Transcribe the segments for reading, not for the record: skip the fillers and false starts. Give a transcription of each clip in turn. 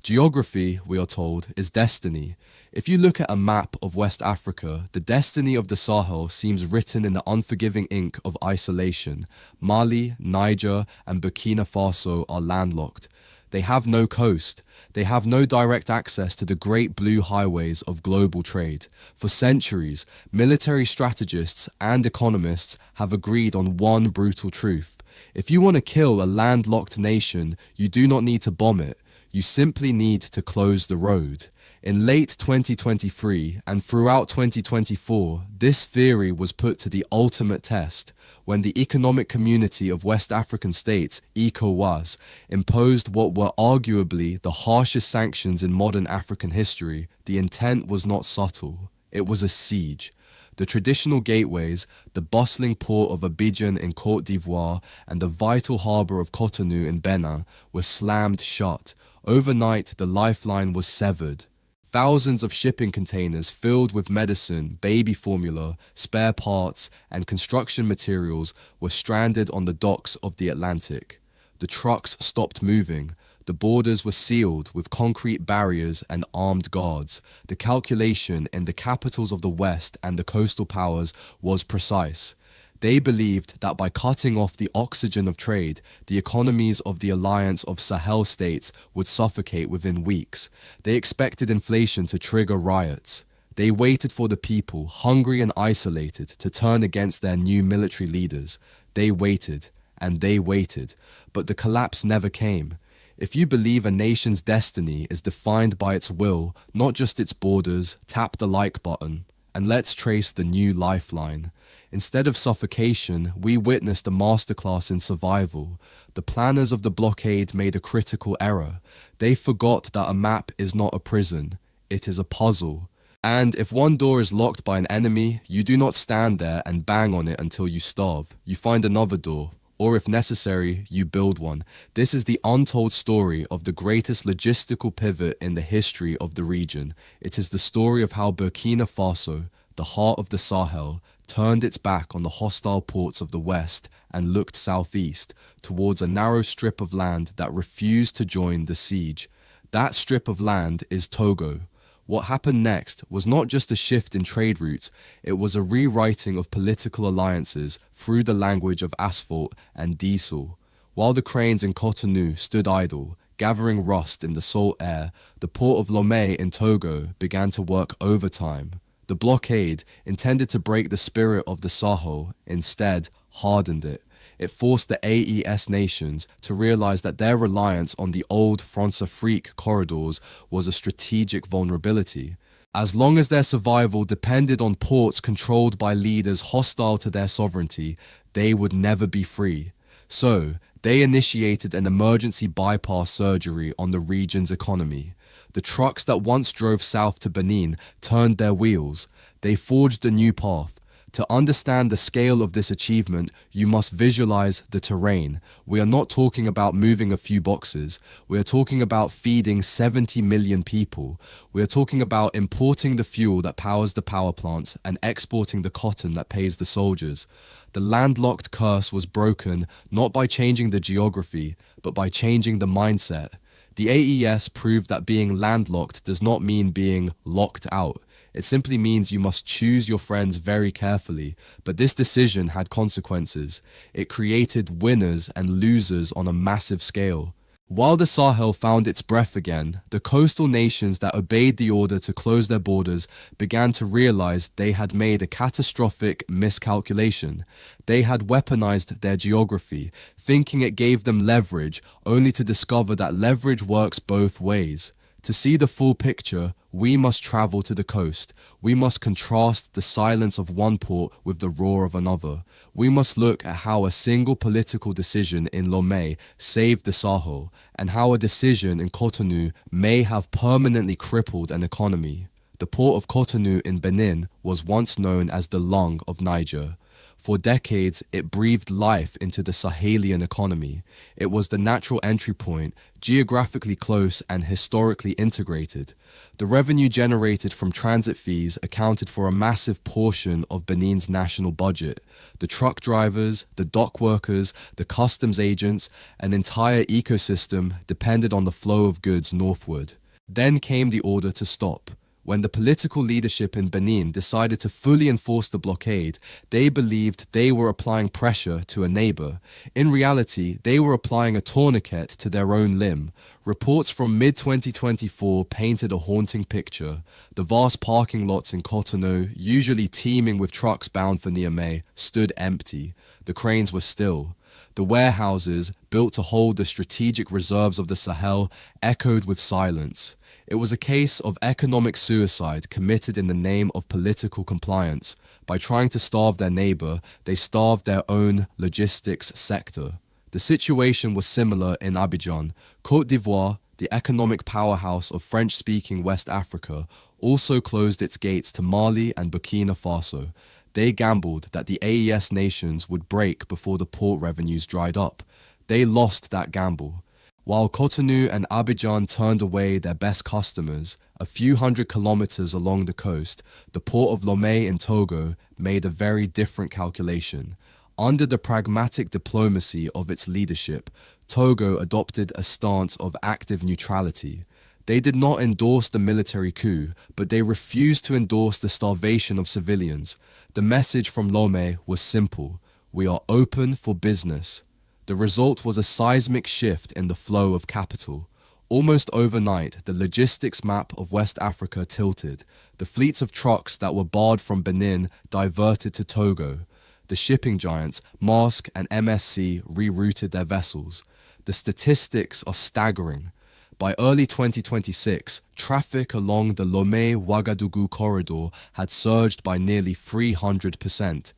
Geography, we are told, is destiny. If you look at a map of West Africa, the destiny of the Sahel seems written in the unforgiving ink of isolation. Mali, Niger, and Burkina Faso are landlocked. They have no coast. They have no direct access to the great blue highways of global trade. For centuries, military strategists and economists have agreed on one brutal truth. If you want to kill a landlocked nation, you do not need to bomb it. You simply need to close the road. In late 2023 and throughout 2024, this theory was put to the ultimate test when the Economic Community of West African States, ECOWAS, imposed what were arguably the harshest sanctions in modern African history. The intent was not subtle. It was a siege. The traditional gateways, the bustling port of Abidjan in Côte d'Ivoire and the vital harbour of Cotonou in Benin were slammed shut. Overnight, the lifeline was severed. Thousands of shipping containers filled with medicine, baby formula, spare parts, and construction materials were stranded on the docks of the Atlantic. The trucks stopped moving. The borders were sealed with concrete barriers and armed guards. The calculation in the capitals of the West and the coastal powers was precise. They believed that by cutting off the oxygen of trade, the economies of the alliance of Sahel states would suffocate within weeks. They expected inflation to trigger riots. They waited for the people, hungry and isolated, to turn against their new military leaders. They waited, and they waited, but the collapse never came. If you believe a nation's destiny is defined by its will, not just its borders, tap the like button, and let's trace the new lifeline. Instead of suffocation, we witnessed a masterclass in survival. The planners of the blockade made a critical error. They forgot that a map is not a prison, it is a puzzle. And if one door is locked by an enemy, you do not stand there and bang on it until you starve. You find another door, or if necessary, you build one. This is the untold story of the greatest logistical pivot in the history of the region. It is the story of how Burkina Faso, the heart of the Sahel, turned its back on the hostile ports of the West and looked southeast towards a narrow strip of land that refused to join the siege. That strip of land is Togo. What happened next was not just a shift in trade routes, it was a rewriting of political alliances through the language of asphalt and diesel. While the cranes in Cotonou stood idle, gathering rust in the salt air, the port of Lomé in Togo began to work overtime. The blockade, intended to break the spirit of the Sahel, instead hardened it. It forced the AES nations to realize that their reliance on the old France-Afrique corridors was a strategic vulnerability. As long as their survival depended on ports controlled by leaders hostile to their sovereignty, they would never be free. So, they initiated an emergency bypass surgery on the region's economy. The trucks that once drove south to Benin turned their wheels. They forged a new path. To understand the scale of this achievement, you must visualize the terrain. We are not talking about moving a few boxes. We are talking about feeding 70 million people. We are talking about importing the fuel that powers the power plants and exporting the cotton that pays the soldiers. The landlocked curse was broken not by changing the geography, but by changing the mindset. The AES proved that being landlocked does not mean being locked out. It simply means you must choose your friends very carefully, but this decision had consequences. It created winners and losers on a massive scale. While the Sahel found its breath again, the coastal nations that obeyed the order to close their borders began to realize they had made a catastrophic miscalculation. They had weaponized their geography, thinking it gave them leverage, only to discover that leverage works both ways. To see the full picture, we must travel to the coast. We must contrast the silence of one port with the roar of another. We must look at how a single political decision in Lomé saved the Sahel, and how a decision in Cotonou may have permanently crippled an economy. The port of Cotonou in Benin was once known as the lung of Niger. For decades, it breathed life into the Sahelian economy. It was the natural entry point, geographically close and historically integrated. The revenue generated from transit fees accounted for a massive portion of Benin's national budget. The truck drivers, the dock workers, the customs agents, an entire ecosystem depended on the flow of goods northward. Then came the order to stop. When the political leadership in Benin decided to fully enforce the blockade, they believed they were applying pressure to a neighbor. In reality, they were applying a tourniquet to their own limb. Reports from mid-2024 painted a haunting picture. The vast parking lots in Cotonou, usually teeming with trucks bound for Niamey, stood empty. The cranes were still. The warehouses, built to hold the strategic reserves of the Sahel, echoed with silence. It was a case of economic suicide committed in the name of political compliance. By trying to starve their neighbor, they starved their own logistics sector. The situation was similar in Abidjan. Côte d'Ivoire, the economic powerhouse of French-speaking West Africa, also closed its gates to Mali and Burkina Faso. They gambled that the AES nations would break before the port revenues dried up. They lost that gamble. While Cotonou and Abidjan turned away their best customers, a few hundred kilometers along the coast, the port of Lomé in Togo made a very different calculation. Under the pragmatic diplomacy of its leadership, Togo adopted a stance of active neutrality. They did not endorse the military coup, but they refused to endorse the starvation of civilians. The message from Lomé was simple: we are open for business. The result was a seismic shift in the flow of capital. Almost overnight, the logistics map of West Africa tilted. The fleets of trucks that were barred from Benin diverted to Togo. The shipping giants, Maersk and MSC, rerouted their vessels. The statistics are staggering. By early 2026, traffic along the Lomé-Ouagadougou corridor had surged by nearly 300%.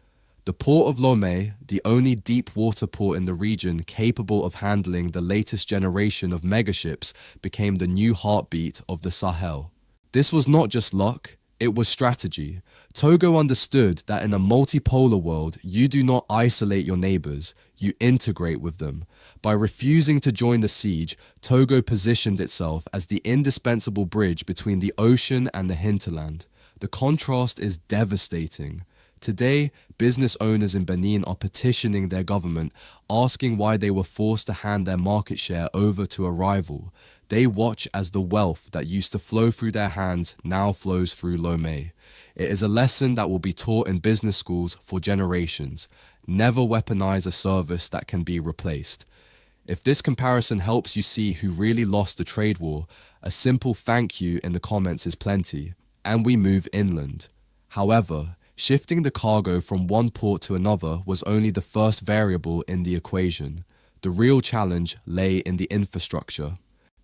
The port of Lomé, the only deep water port in the region capable of handling the latest generation of megaships, became the new heartbeat of the Sahel. This was not just luck, it was strategy. Togo understood that in a multipolar world, you do not isolate your neighbors, you integrate with them. By refusing to join the siege, Togo positioned itself as the indispensable bridge between the ocean and the hinterland. The contrast is devastating. Today, business owners in Benin are petitioning their government, asking why they were forced to hand their market share over to a rival. They watch as the wealth that used to flow through their hands now flows through Lomé. It is a lesson that will be taught in business schools for generations. Never weaponize a service that can be replaced. If this comparison helps you see who really lost the trade war, a simple thank you in the comments is plenty. And we move inland. However, shifting the cargo from one port to another was only the first variable in the equation. The real challenge lay in the infrastructure.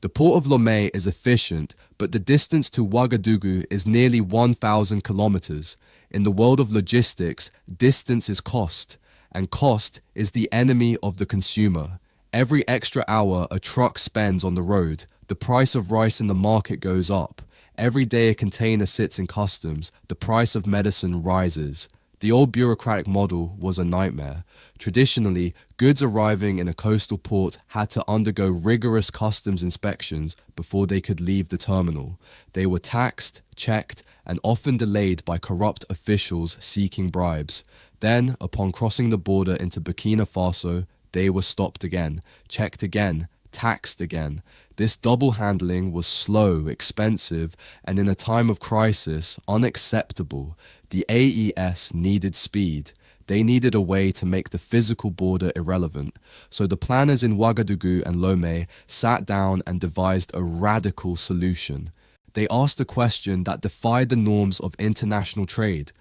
The port of Lomé is efficient, but the distance to Ouagadougou is nearly 1,000 kilometers. In the world of logistics, distance is cost, and cost is the enemy of the consumer. Every extra hour a truck spends on the road, the price of rice in the market goes up. Every day a container sits in customs, the price of medicine rises. The old bureaucratic model was a nightmare. Traditionally, goods arriving in a coastal port had to undergo rigorous customs inspections before they could leave the terminal. They were taxed, checked, and often delayed by corrupt officials seeking bribes. Then, upon crossing the border into Burkina Faso, they were stopped again, checked again, taxed again. This double handling was slow, expensive, and in a time of crisis, unacceptable. The AES needed speed. They needed a way to make the physical border irrelevant. So the planners in Ouagadougou and Lomé sat down and devised a radical solution. They asked a question that defied the norms of international trade.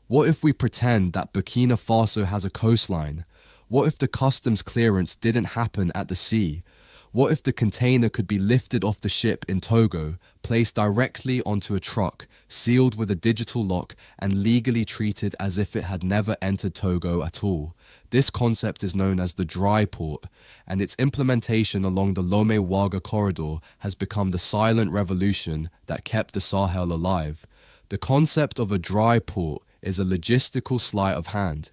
What if we pretend that Burkina Faso has a coastline? What if the customs clearance didn't happen at the sea? What if the container could be lifted off the ship in Togo, placed directly onto a truck, sealed with a digital lock, and legally treated as if it had never entered Togo at all? This concept is known as the dry port, and its implementation along the Lomé-Ouaga corridor has become the silent revolution that kept the Sahel alive. The concept of a dry port is a logistical sleight of hand.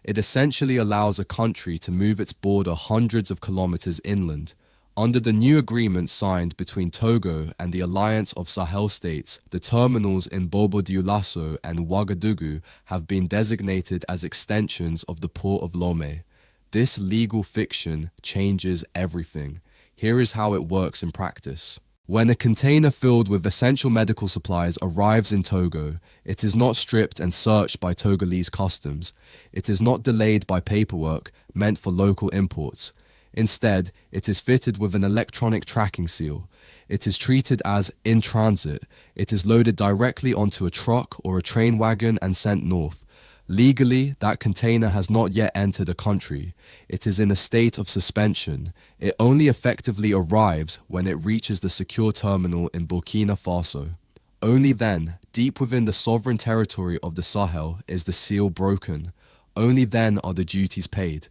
It essentially allows a country to move its border hundreds of kilometers inland. Under the new agreement signed between Togo and the Alliance of Sahel States, the terminals in Bobo-Dioulasso and Ouagadougou have been designated as extensions of the port of Lomé. This legal fiction changes everything. Here is how it works in practice. When a container filled with essential medical supplies arrives in Togo, it is not stripped and searched by Togolese customs. It is not delayed by paperwork meant for local imports. Instead, it is fitted with an electronic tracking seal. It is treated as in transit. It is loaded directly onto a truck or a train wagon and sent north. Legally, that container has not yet entered a country. It is in a state of suspension. It only effectively arrives when it reaches the secure terminal in Burkina Faso. Only then, deep within the sovereign territory of the Sahel, is the seal broken. Only then are the duties paid.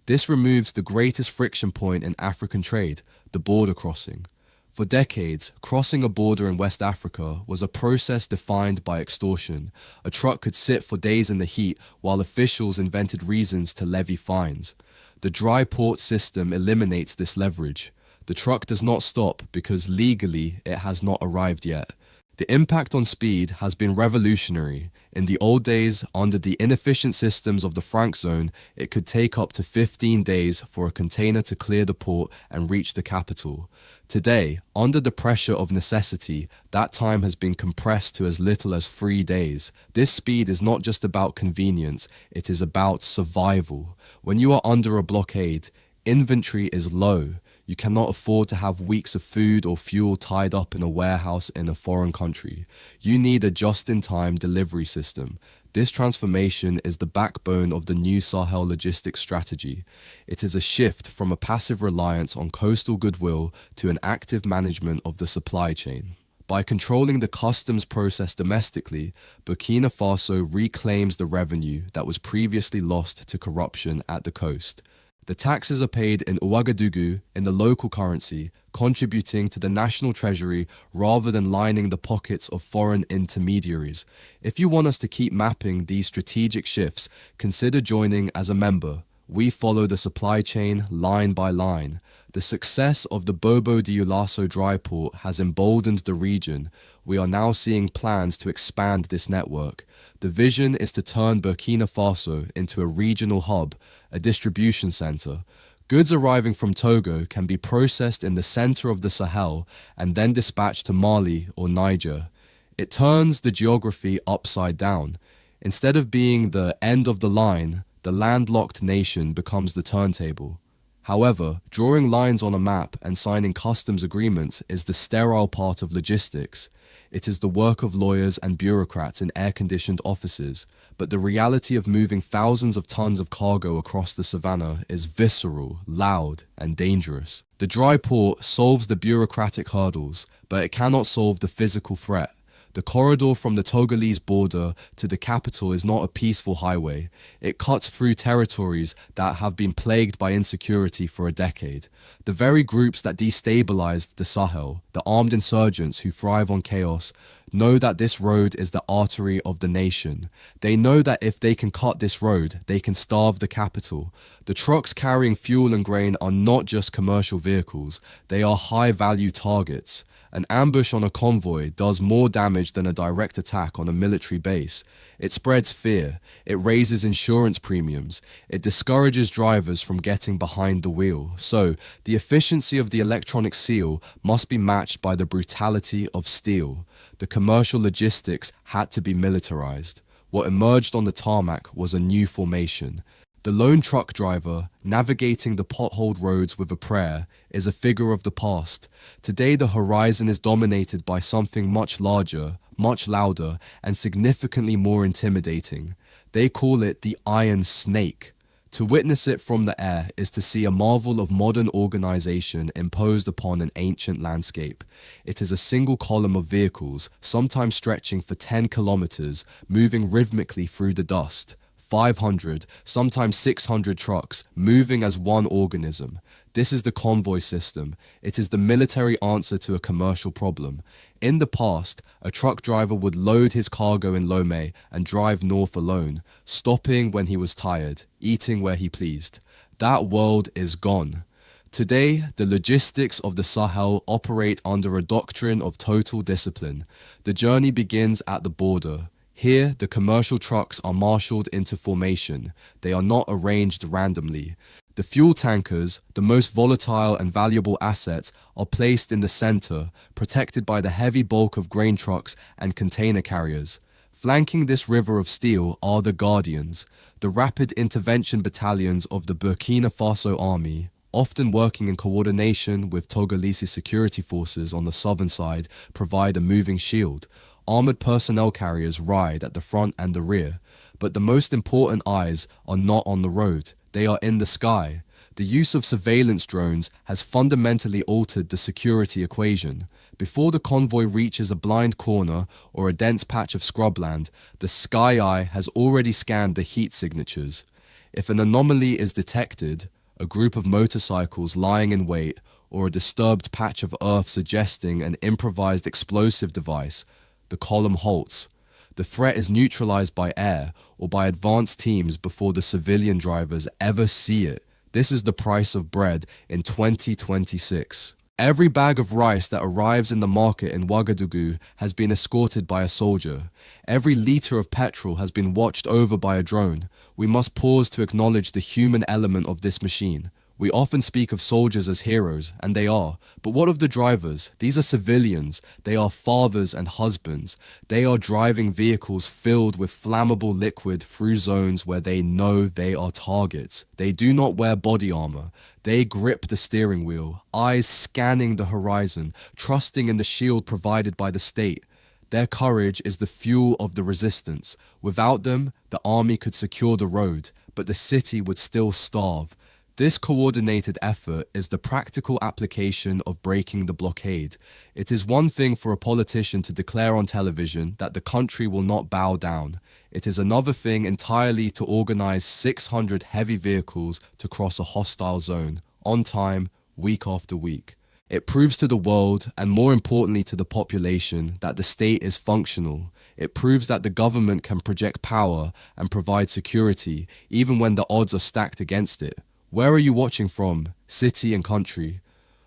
This removes the greatest friction point in African trade, the border crossing. For decades, crossing a border in West Africa was a process defined by extortion. A truck could sit for days in the heat while officials invented reasons to levy fines. The dry port system eliminates this leverage. The truck does not stop because legally it has not arrived yet. The impact on speed has been revolutionary. In the old days, under the inefficient systems of the Frank Zone, it could take up to 15 days for a container to clear the port and reach the capital. Today, under the pressure of necessity, that time has been compressed to as little as 3 days. This speed is not just about convenience, it is about survival. When you are under a blockade, inventory is low. You cannot afford to have weeks of food or fuel tied up in a warehouse in a foreign country. You need a just-in-time delivery system. This transformation is the backbone of the new Sahel logistics strategy. It is a shift from a passive reliance on coastal goodwill to an active management of the supply chain. By controlling the customs process domestically, Burkina Faso reclaims the revenue that was previously lost to corruption at the coast. The taxes are paid in Ouagadougou in the local currency, contributing to the national treasury rather than lining the pockets of foreign intermediaries. If you want us to keep mapping these strategic shifts, consider joining as a member. We follow the supply chain line by line. The success of the Bobo-Dioulasso dry port has emboldened the region. We are now seeing plans to expand this network. The vision is to turn Burkina Faso into a regional hub, a distribution center. Goods arriving from Togo can be processed in the center of the Sahel and then dispatched to Mali or Niger. It turns the geography upside down. Instead of being the end of the line, the landlocked nation becomes the turntable. However, drawing lines on a map and signing customs agreements is the sterile part of logistics. It is the work of lawyers and bureaucrats in air-conditioned offices, but the reality of moving thousands of tons of cargo across the savannah is visceral, loud, and dangerous. The dry port solves the bureaucratic hurdles, but it cannot solve the physical threat. The corridor from the Togolese border to the capital is not a peaceful highway. It cuts through territories that have been plagued by insecurity for a decade. The very groups that destabilized the Sahel, the armed insurgents who thrive on chaos, know that this road is the artery of the nation. They know that if they can cut this road, they can starve the capital. The trucks carrying fuel and grain are not just commercial vehicles, they are high-value targets. An ambush on a convoy does more damage than a direct attack on a military base. It spreads fear, it raises insurance premiums, it discourages drivers from getting behind the wheel. So, the efficiency of the electronic seal must be matched by the brutality of steel. The commercial logistics had to be militarized. What emerged on the tarmac was a new formation. The lone truck driver, navigating the potholed roads with a prayer, is a figure of the past. Today the horizon is dominated by something much larger, much louder, and significantly more intimidating. They call it the Iron Snake. To witness it from the air is to see a marvel of modern organization imposed upon an ancient landscape. It is a single column of vehicles, sometimes stretching for 10 kilometers, moving rhythmically through the dust. 500, sometimes 600 trucks, moving as one organism. This is the convoy system. It is the military answer to a commercial problem. In the past, a truck driver would load his cargo in Lomé and drive north alone, stopping when he was tired, eating where he pleased. That world is gone. Today, the logistics of the Sahel operate under a doctrine of total discipline. The journey begins at the border. Here, the commercial trucks are marshaled into formation. They are not arranged randomly. The fuel tankers, the most volatile and valuable assets, are placed in the center, protected by the heavy bulk of grain trucks and container carriers. Flanking this river of steel are the Guardians, the rapid intervention battalions of the Burkina Faso army, often working in coordination with Togolese security forces on the southern side, provide a moving shield. Armored personnel carriers ride at the front and the rear, but the most important eyes are not on the road. They are in the sky. The use of surveillance drones has fundamentally altered the security equation. Before the convoy reaches a blind corner or a dense patch of scrubland, the sky eye has already scanned the heat signatures. If an anomaly is detected, a group of motorcycles lying in wait, or a disturbed patch of earth suggesting an improvised explosive device, the column halts. The threat is neutralized by air or by advanced teams before the civilian drivers ever see it. This is the price of bread in 2026. Every bag of rice that arrives in the market in Ouagadougou has been escorted by a soldier. Every liter of petrol has been watched over by a drone. We must pause to acknowledge the human element of this machine. We often speak of soldiers as heroes, and they are. But what of the drivers? These are civilians. They are fathers and husbands. They are driving vehicles filled with flammable liquid through zones where they know they are targets. They do not wear body armor. They grip the steering wheel, eyes scanning the horizon, trusting in the shield provided by the state. Their courage is the fuel of the resistance. Without them, the army could secure the road, but the city would still starve. This coordinated effort is the practical application of breaking the blockade. It is one thing for a politician to declare on television that the country will not bow down. It is another thing entirely to organize 600 heavy vehicles to cross a hostile zone, on time, week after week. It proves to the world, and more importantly to the population, that the state is functional. It proves that the government can project power and provide security, even when the odds are stacked against it. Where are you watching from, city and country?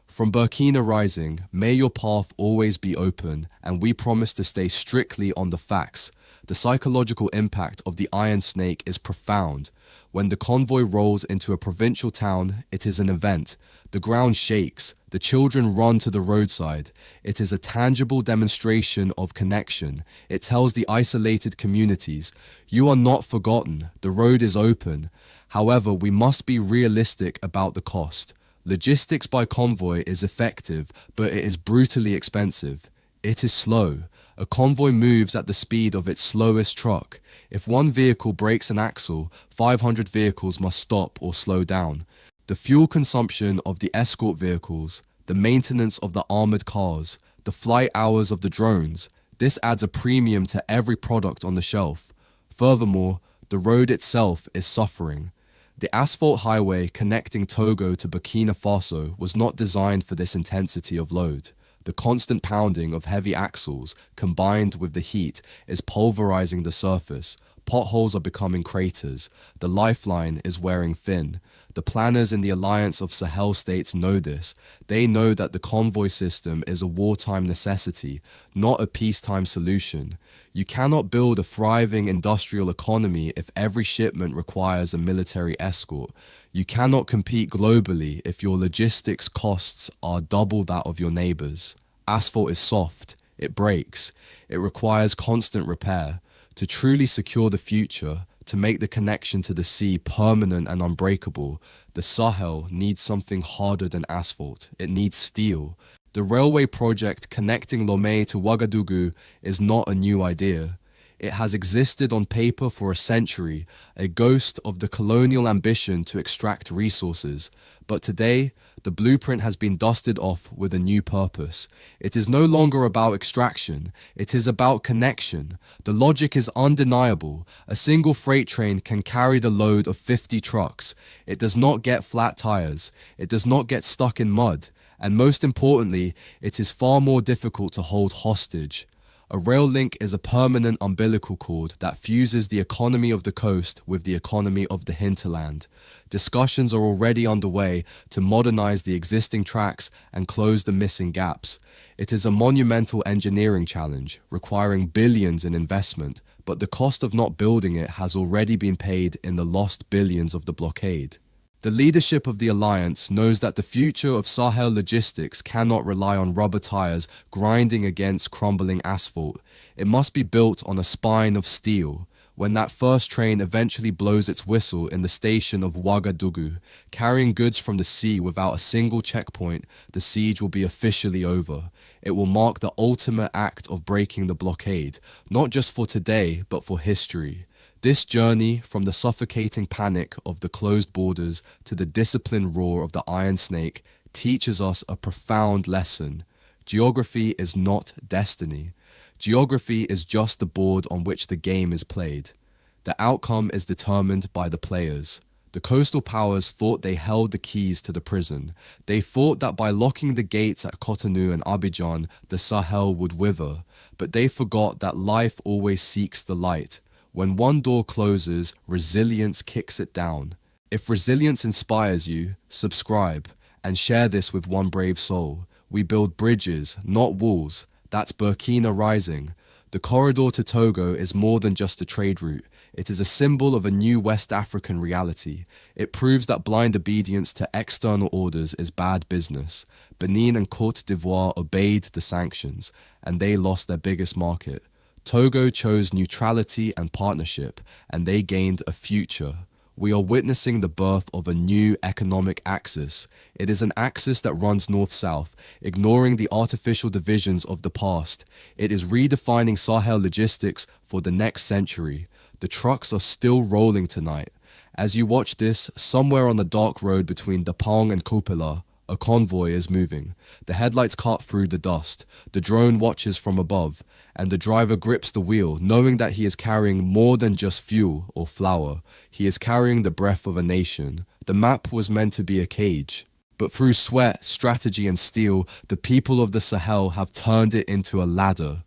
From Burkina Rising, may your path always be open, and we promise to stay strictly on the facts. The psychological impact of the Iron Snake is profound. When the convoy rolls into a provincial town, it is an event. The ground shakes. The children run to the roadside. It is a tangible demonstration of connection. It tells the isolated communities, you are not forgotten. The road is open. However, we must be realistic about the cost. Logistics by convoy is effective, but it is brutally expensive. It is slow. A convoy moves at the speed of its slowest truck. If one vehicle breaks an axle, 500 vehicles must stop or slow down. The fuel consumption of the escort vehicles, the maintenance of the armored cars, the flight hours of the drones, this adds a premium to every product on the shelf. Furthermore, the road itself is suffering. The asphalt highway connecting Togo to Burkina Faso was not designed for this intensity of load. The constant pounding of heavy axles, combined with the heat, is pulverizing the surface. Potholes are becoming craters. The lifeline is wearing thin. The planners in the Alliance of Sahel States know this. They know that the convoy system is a wartime necessity, not a peacetime solution. You cannot build a thriving industrial economy if every shipment requires a military escort. You cannot compete globally if your logistics costs are double that of your neighbors. Asphalt is soft. It breaks. It requires constant repair. To truly secure the future, to make the connection to the sea permanent and unbreakable, the Sahel needs something harder than asphalt. It needs steel. The railway project connecting Lomé to Ouagadougou is not a new idea. It has existed on paper for a century, a ghost of the colonial ambition to extract resources. But today, The blueprint has been dusted off with a new purpose. It is no longer about extraction, it is about connection. The logic is undeniable. A single freight train can carry the load of 50 trucks. It does not get flat tires. It does not get stuck in mud. And most importantly, it is far more difficult to hold hostage. A rail link is a permanent umbilical cord that fuses the economy of the coast with the economy of the hinterland. Discussions are already underway to modernize the existing tracks and close the missing gaps. It is a monumental engineering challenge, requiring billions in investment, but the cost of not building it has already been paid in the lost billions of the blockade. The leadership of the alliance knows that the future of Sahel logistics cannot rely on rubber tires grinding against crumbling asphalt. It must be built on a spine of steel. When that first train eventually blows its whistle in the station of Ouagadougou, carrying goods from the sea without a single checkpoint, the siege will be officially over. It will mark the ultimate act of breaking the blockade, not just for today, but for history. This journey from the suffocating panic of the closed borders to the disciplined roar of the Iron Snake teaches us a profound lesson. Geography is not destiny. Geography is just the board on which the game is played. The outcome is determined by the players. The coastal powers thought they held the keys to the prison. They thought that by locking the gates at Cotonou and Abidjan, the Sahel would wither. But they forgot that life always seeks the light. When one door closes, resilience kicks it down. If resilience inspires you, subscribe and share this with one brave soul. We build bridges, not walls. That's Burkina rising. The corridor to Togo is more than just a trade route. It is a symbol of a new West African reality. It proves that blind obedience to external orders is bad business. Benin and Côte d'Ivoire obeyed the sanctions, and they lost their biggest market. Togo chose neutrality and partnership, and they gained a future. We are witnessing the birth of a new economic axis. It is an axis that runs north-south, ignoring the artificial divisions of the past. It is redefining Sahel logistics for the next century. The trucks are still rolling tonight. As you watch this, somewhere on the dark road between Dapang and Kopela, a convoy is moving. The headlights cut through the dust. The drone watches from above, and the driver grips the wheel, knowing that he is carrying more than just fuel or flour. He is carrying the breath of a nation. The map was meant to be a cage, but through sweat, strategy, and steel, the people of the Sahel have turned it into a ladder.